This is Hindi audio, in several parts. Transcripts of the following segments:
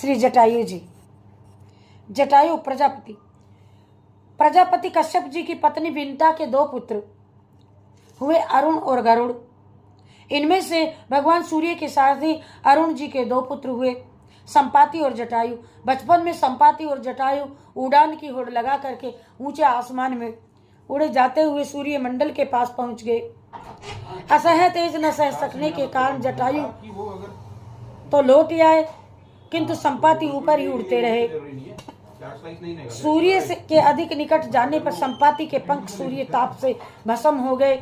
श्री जटायु जी। जटायु प्रजापति। प्रजापति कश्यप जी की पत्नी विंता के दो पुत्र हुए, अरुण और गरुड़। इनमें से भगवान सूर्य के साथ ही अरुण जी के दो पुत्र हुए, संपाति और जटायु। बचपन में संपाति और जटायु उड़ान की होड़ लगा करके ऊंचे आसमान में उड़े जाते हुए सूर्य मंडल के पास पहुंच गए। असह्य तेज न सह सकने के कारण जटायु तो लौट आए, किंतु संपाति ऊपर ही उड़ते रहे। सूर्य के अधिक निकट जाने पर संपाति के पंख सूर्य ताप से भस्म हो गए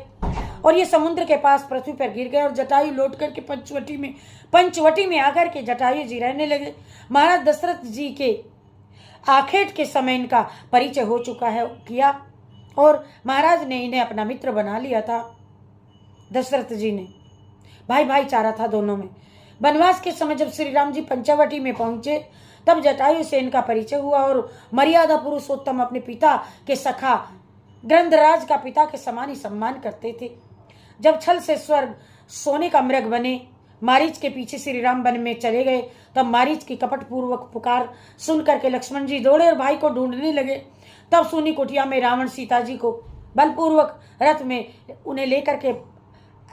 और ये समुद्र के पास पृथ्वी पर गिर गए। और जटायु लौट करके पंचवटी में आकर के जटायु जी रहने लगे। महाराज दशरथ जी के आखेट के समय इनका परिचय हो चुका है किया और महाराज ने इन्हें अपना मित्र बना लिया था। दशरथ जी ने भाई भाईचारा था दोनों में। वनवास के समय जब श्री राम जी पंचवटी में पहुंचे तब जटायु से इनका परिचय हुआ और मर्यादा पुरुषोत्तम अपने पिता के सखा ग्रंथराज का पिता के समान ही सम्मान करते थे। जब छल से स्वर्ग सोने का मृग बने मारीच के पीछे श्री राम वन में चले गए तब मारीच की कपट पूर्वक पुकार सुन करके लक्ष्मण जी दौड़े और भाई को ढूंढने लगे। तब सोनी कुटिया में रावण सीता जी को बलपूर्वक रथ में उन्हें लेकर के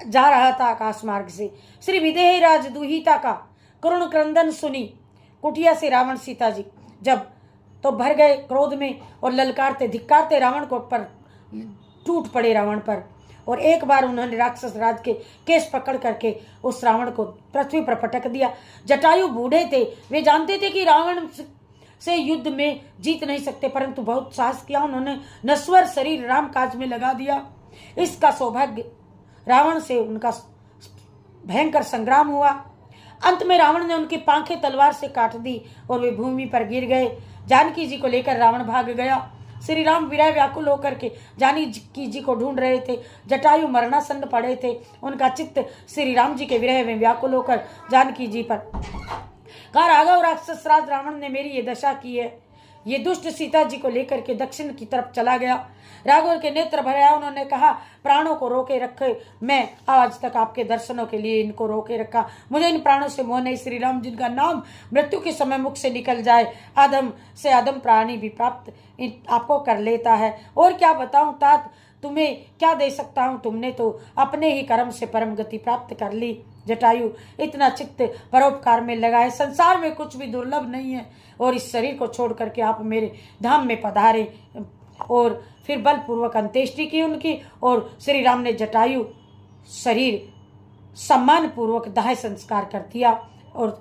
जा रहा था आकाश मार्ग से। श्री विदेही राज दुहिता का करुण क्रंदन सुनी कुटिया से रावण सीता जी जब तो भर गए क्रोध में और ललकारते धिक्कारते रावण को पर टूट पड़े रावण पर। और एक बार उन्होंने राक्षस राज के केस पकड़ करके उस रावण को पृथ्वी पर पटक दिया। जटायु बूढ़े थे, वे जानते थे कि रावण से युद्ध में जीत नहीं सकते, परंतु बहुत साहस किया। उन्होंने नश्वर शरीर राम काज में लगा दिया। इसका सौभाग्य रावण से उनका भयंकर संग्राम हुआ। अंत में रावण ने उनकी पांखें तलवार से काट दी और वे भूमि पर गिर गए। जानकी जी को लेकर रावण भाग गया। श्री राम विरह व्याकुल होकर के जानकी जी को ढूंढ रहे थे। जटायु मरणासन्न पड़े थे। उनका चित्त श्री राम जी के विरह में व्याकुल होकर जानकी जी पर कहा, राघव राक्षस राज रावण ने मेरी ये दशा की है। ये दुष्ट सीता जी को लेकर के दक्षिण की तरफ चला गया। राघव के नेत्र भर आया। उन्होंने कहा, प्राणों को रोके रखे, मैं आज तक आपके दर्शनों के लिए इनको रोके रखा। मुझे इन प्राणों से मोह नहीं। श्री राम जिनका नाम मृत्यु के समय मुख से निकल जाए आदम से आदम प्राणी भी प्राप्त आपको कर लेता है। और क्या बताऊं तात, तुम्हें क्या दे सकता हूं, तुमने तो अपने ही कर्म से परम गति प्राप्त कर ली। जटायु इतना चित्त परोपकार में लगा है, संसार में कुछ भी दुर्लभ नहीं है और इस शरीर को छोड़ करके आप मेरे धाम में पधारे। और फिर बलपूर्वक अंत्येष्टि की उनकी और श्री राम ने जटायु शरीर सम्मान पूर्वक दाह संस्कार कर दिया और